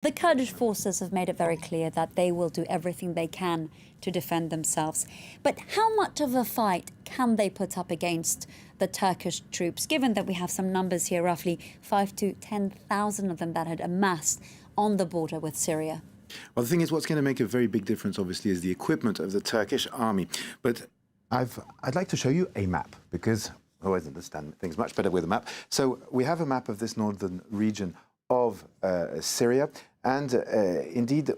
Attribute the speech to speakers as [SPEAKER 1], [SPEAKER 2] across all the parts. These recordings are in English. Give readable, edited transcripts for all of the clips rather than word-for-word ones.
[SPEAKER 1] The Kurdish forces have made it very clear that they will do everything they can to defend themselves. But how much of a fight can they put up against the Turkish troops, given that we have some numbers here, roughly 5,000 to 10,000 of them that had amassed on the border with Syria?
[SPEAKER 2] Well, the thing is, what's going to make a very big difference, obviously, is the equipment of the Turkish army. But I'd like to show you a map, because I always understand things much better with a map. So we have a map of this northern region of Syria. And indeed,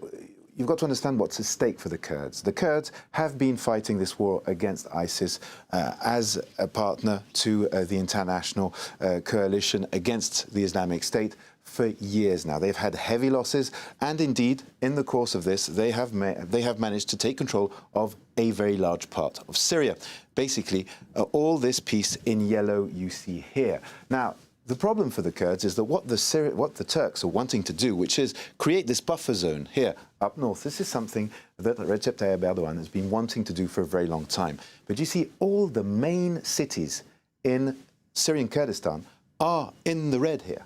[SPEAKER 2] you've got to understand what's at stake for the Kurds. The Kurds have been fighting this war against ISIS as a partner to the international coalition against the Islamic State for years now. They've had heavy losses, and indeed, in the course of this, they have managed to take control of a very large part of Syria. Basically, all this piece in yellow you see here. Now, the problem for the Kurds is that what the Turks are wanting to do, which is create this buffer zone here up north. This is something that Recep Tayyip Erdogan has been wanting to do for a very long time. But you see, all the main cities in Syrian Kurdistan are in the red here.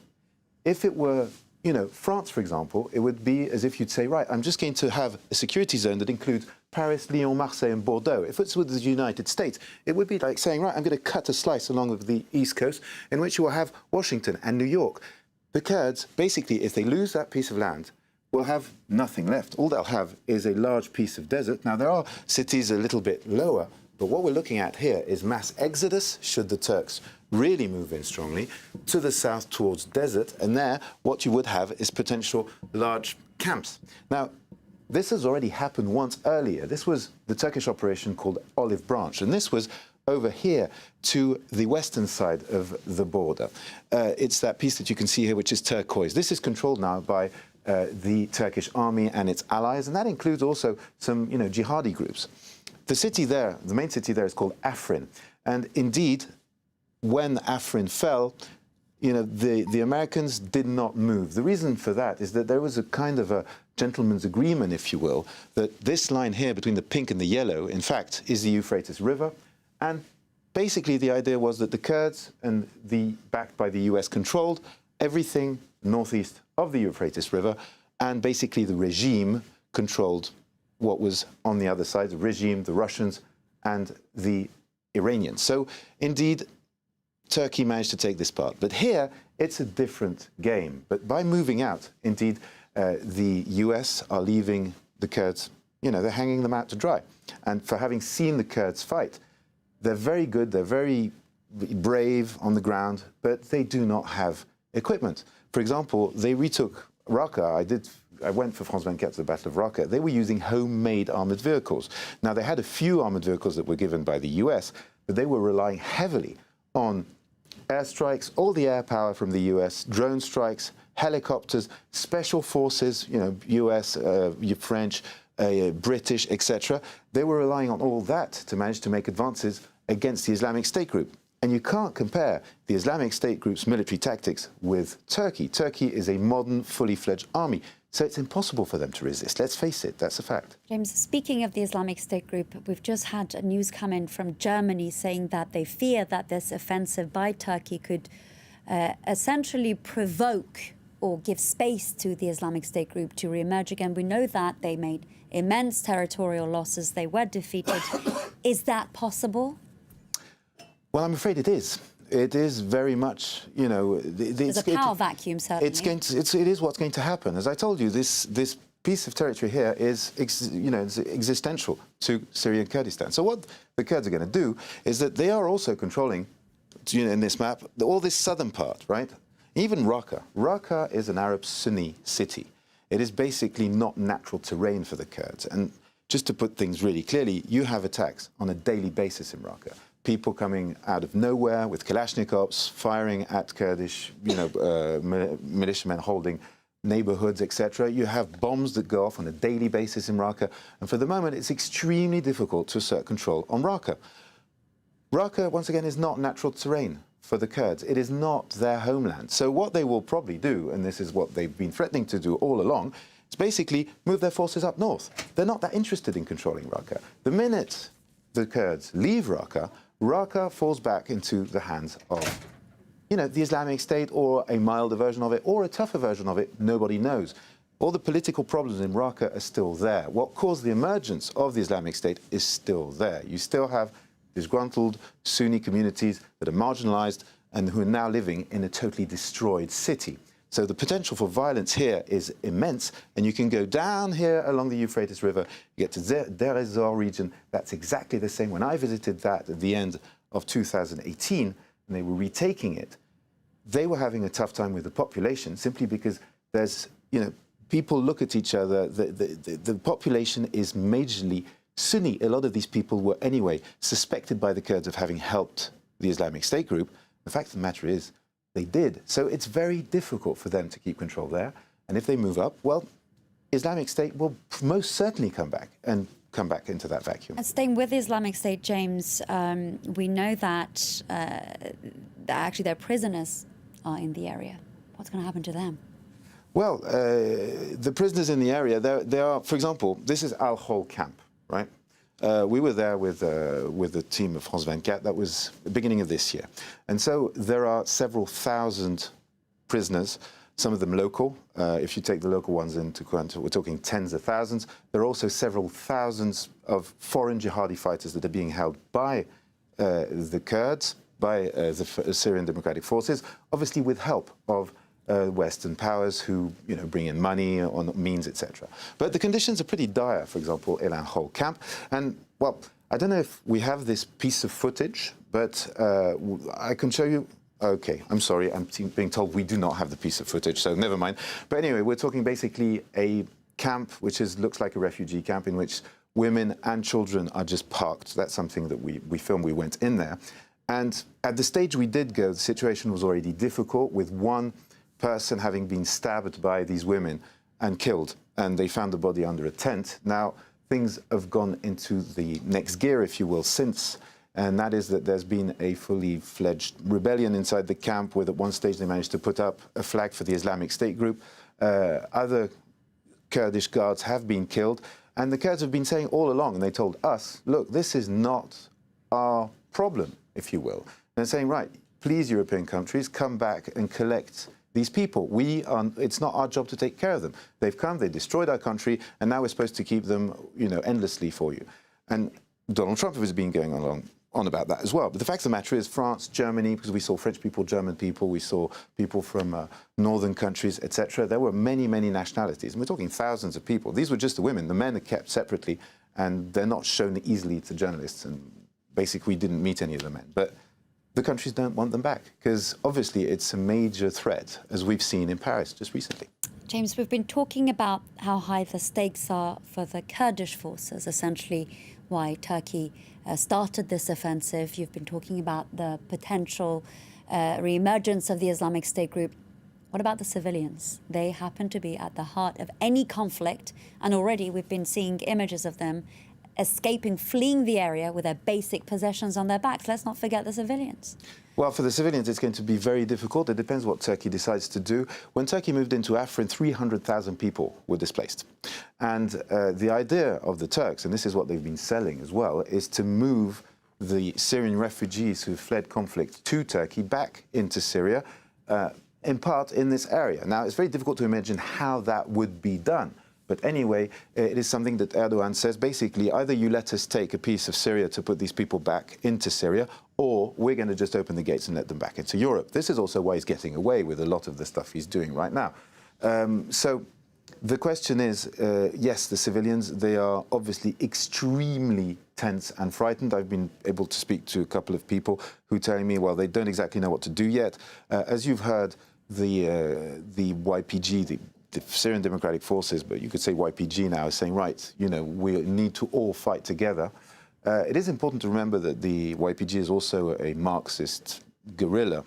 [SPEAKER 2] If it were, France, for example, it would be as if you'd say, right, I'm just going to have a security zone that includes Paris, Lyon, Marseille and Bordeaux. If it's with the United States, it would be like saying, right, I'm going to cut a slice along with the East Coast in which you will have Washington and New York. The Kurds, basically, if they lose that piece of land, will have nothing left. All they'll have is a large piece of desert. Now, there are cities a little bit lower, but what we're looking at here is mass exodus, should the Turks really move in strongly, to the south towards desert. And there, what you would have is potential large camps. Now, this has already happened once earlier. This was the Turkish operation called Olive Branch, and this was over here to the western side of the border. It's that piece that you can see here, which is turquoise. This is controlled now by the Turkish army and its allies, and that includes also some, jihadi groups. The city there, the main city there, is called Afrin, and indeed, when Afrin fell, the Americans did not move. The reason for that is that there was a kind of a gentleman's agreement, if you will, that this line here between the pink and the yellow, in fact, is the Euphrates River. And basically the idea was that the Kurds, and backed by the US, controlled everything northeast of the Euphrates River, and basically the regime controlled what was on the other side, the regime, the Russians, and the Iranians. So indeed, Turkey managed to take this part. But here, it's a different game. But by moving out, indeed, the US are leaving the Kurds, they're hanging them out to dry. And for having seen the Kurds fight, they're very good, they're very brave on the ground, but they do not have equipment. For example, they retook Raqqa. I went for France 24 to the Battle of Raqqa. They were using homemade armoured vehicles. Now, they had a few armoured vehicles that were given by the US, but they were relying heavily on airstrikes, all the air power from the US, drone strikes, helicopters, special forces, US, French, British, etc. They were relying on all that to manage to make advances against the Islamic State group. And you can't compare the Islamic State group's military tactics with Turkey. Turkey is a modern, fully fledged army. So it's impossible for them to resist. Let's face it, that's a fact.
[SPEAKER 1] James, speaking of the Islamic State group, we've just had news come in from Germany saying that they fear that this offensive by Turkey could essentially provoke or give space to the Islamic State group to reemerge again. We know that they made immense territorial losses. They were defeated. Is that possible?
[SPEAKER 2] Well, I'm afraid it is. It is very much,
[SPEAKER 1] There's a power vacuum, certainly.
[SPEAKER 2] It is what's going to happen. As I told you, this piece of territory here is, existential to Syrian Kurdistan. So what the Kurds are going to do is that they are also controlling, in this map, all this southern part, right? Even Raqqa. Raqqa is an Arab Sunni city. It is basically not natural terrain for the Kurds. And just to put things really clearly, you have attacks on a daily basis in Raqqa. People coming out of nowhere with Kalashnikovs, firing at Kurdish, militiamen holding neighborhoods, etc. You have bombs that go off on a daily basis in Raqqa. And for the moment, it's extremely difficult to assert control on Raqqa. Raqqa, once again, is not natural terrain for the Kurds. It is not their homeland. So what they will probably do, and this is what they've been threatening to do all along, is basically move their forces up north. They're not that interested in controlling Raqqa. The minute the Kurds leave Raqqa, Raqqa falls back into the hands of, the Islamic State, or a milder version of it, or a tougher version of it. Nobody knows. All the political problems in Raqqa are still there. What caused the emergence of the Islamic State is still there. You still have disgruntled Sunni communities that are marginalized and who are now living in a totally destroyed city. So the potential for violence here is immense, and you can go down here along the Euphrates River, you get to Deir ez-Zor region. That's exactly the same. When I visited that at the end of 2018, and they were retaking it, they were having a tough time with the population simply because there's, people look at each other. The population is majorly Sunni. A lot of these people were anyway suspected by the Kurds of having helped the Islamic State group. The fact of the matter is they did. So it's very difficult for them to keep control there. And if they move up, well, Islamic State will most certainly come back into that vacuum.
[SPEAKER 1] And staying with the Islamic State, James, we know that actually their prisoners are in the area. What's going to happen to them?
[SPEAKER 2] Well, the prisoners in the area, they are, for example, this is Al-Hol camp, right? We were there with a team of France 24. That was the beginning of this year. And so there are several thousand prisoners, some of them local. If you take the local ones into account, we're talking tens of thousands. There are also several thousands of foreign jihadi fighters that are being held by the Kurds, by the Syrian Democratic Forces, obviously with help of Western powers who, bring in money or means, etc. But the conditions are pretty dire, for example, in Al-Hol camp. And, well, I don't know if we have this piece of footage, but I can show you. Okay, I'm sorry, I'm being told we do not have the piece of footage, so never mind. But anyway, we're talking basically a camp which looks like a refugee camp in which women and children are just parked. That's something that we filmed. We went in there. And at the stage we did go, the situation was already difficult, with one person having been stabbed by these women and killed, and they found the body under a tent. Now, things have gone into the next gear, if you will, since, and that is that there's been a fully fledged rebellion inside the camp, where at one stage they managed to put up a flag for the Islamic State group. Other Kurdish guards have been killed, and the Kurds have been saying all along, and they told us, look, this is not our problem, if you will. And they're saying, right, please, European countries, come back and collect these people. It's not our job to take care of them. They've come, they destroyed our country, and now we're supposed to keep them, endlessly for you. And Donald Trump has been going on about that as well. But the fact of the matter is, France, Germany, because we saw French people, German people, we saw people from northern countries, etc. There were many, many nationalities, and we're talking thousands of people. These were just the women. The men are kept separately, and they're not shown easily to journalists. And basically, we didn't meet any of the men. But the countries don't want them back, because obviously it's a major threat, as we've seen in Paris just recently.
[SPEAKER 1] James, we've been talking about how high the stakes are for the Kurdish forces, essentially why Turkey started this offensive. You've been talking about the potential re-emergence of the Islamic State group. What about the civilians? They happen to be at the heart of any conflict, and already we've been seeing images of them escaping, fleeing the area with their basic possessions on their backs. Let's not forget the civilians.
[SPEAKER 2] Well, for the civilians, it's going to be very difficult. It depends what Turkey decides to do. When Turkey moved into Afrin, 300,000 people were displaced. And the idea of the Turks, and this is what they've been selling as well, is to move the Syrian refugees who fled conflict to Turkey back into Syria, in part in this area. Now, it's very difficult to imagine how that would be done. But anyway, it is something that Erdogan says, basically, either you let us take a piece of Syria to put these people back into Syria, or we're going to just open the gates and let them back into Europe. This is also why he's getting away with a lot of the stuff he's doing right now. So the question is, yes, the civilians, they are obviously extremely tense and frightened. I've been able to speak to a couple of people who are telling me, well, they don't exactly know what to do yet. As you've heard, the YPG, the Syrian Democratic Forces, but you could say YPG now, is saying, right, we need to all fight together. It is important to remember that the YPG is also a Marxist guerrilla,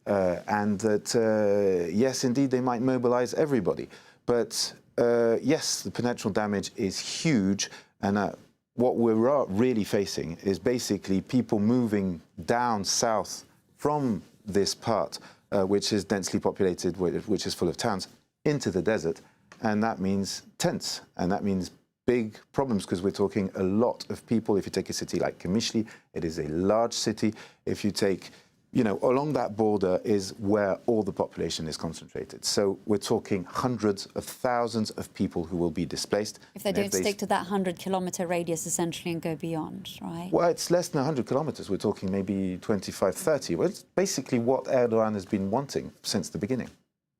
[SPEAKER 2] and that, yes, indeed, they might mobilize everybody. But, yes, the potential damage is huge, and what we're really facing is basically people moving down south from this part, which is densely populated, which is full of towns, into the desert, and that means tents, and that means big problems, because we're talking a lot of people. If you take a city like Kamishli, it is a large city. If you take you know, along that border is where all the population is concentrated. So we're talking hundreds of thousands of people who will be displaced.
[SPEAKER 1] If they don't stick to that 100-kilometre radius, essentially, and go beyond, right?
[SPEAKER 2] Well, it's less than 100 kilometres. We're talking maybe 25, 30. Well, it's basically what Erdogan has been wanting since the beginning.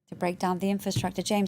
[SPEAKER 1] To break down the infrastructure. James.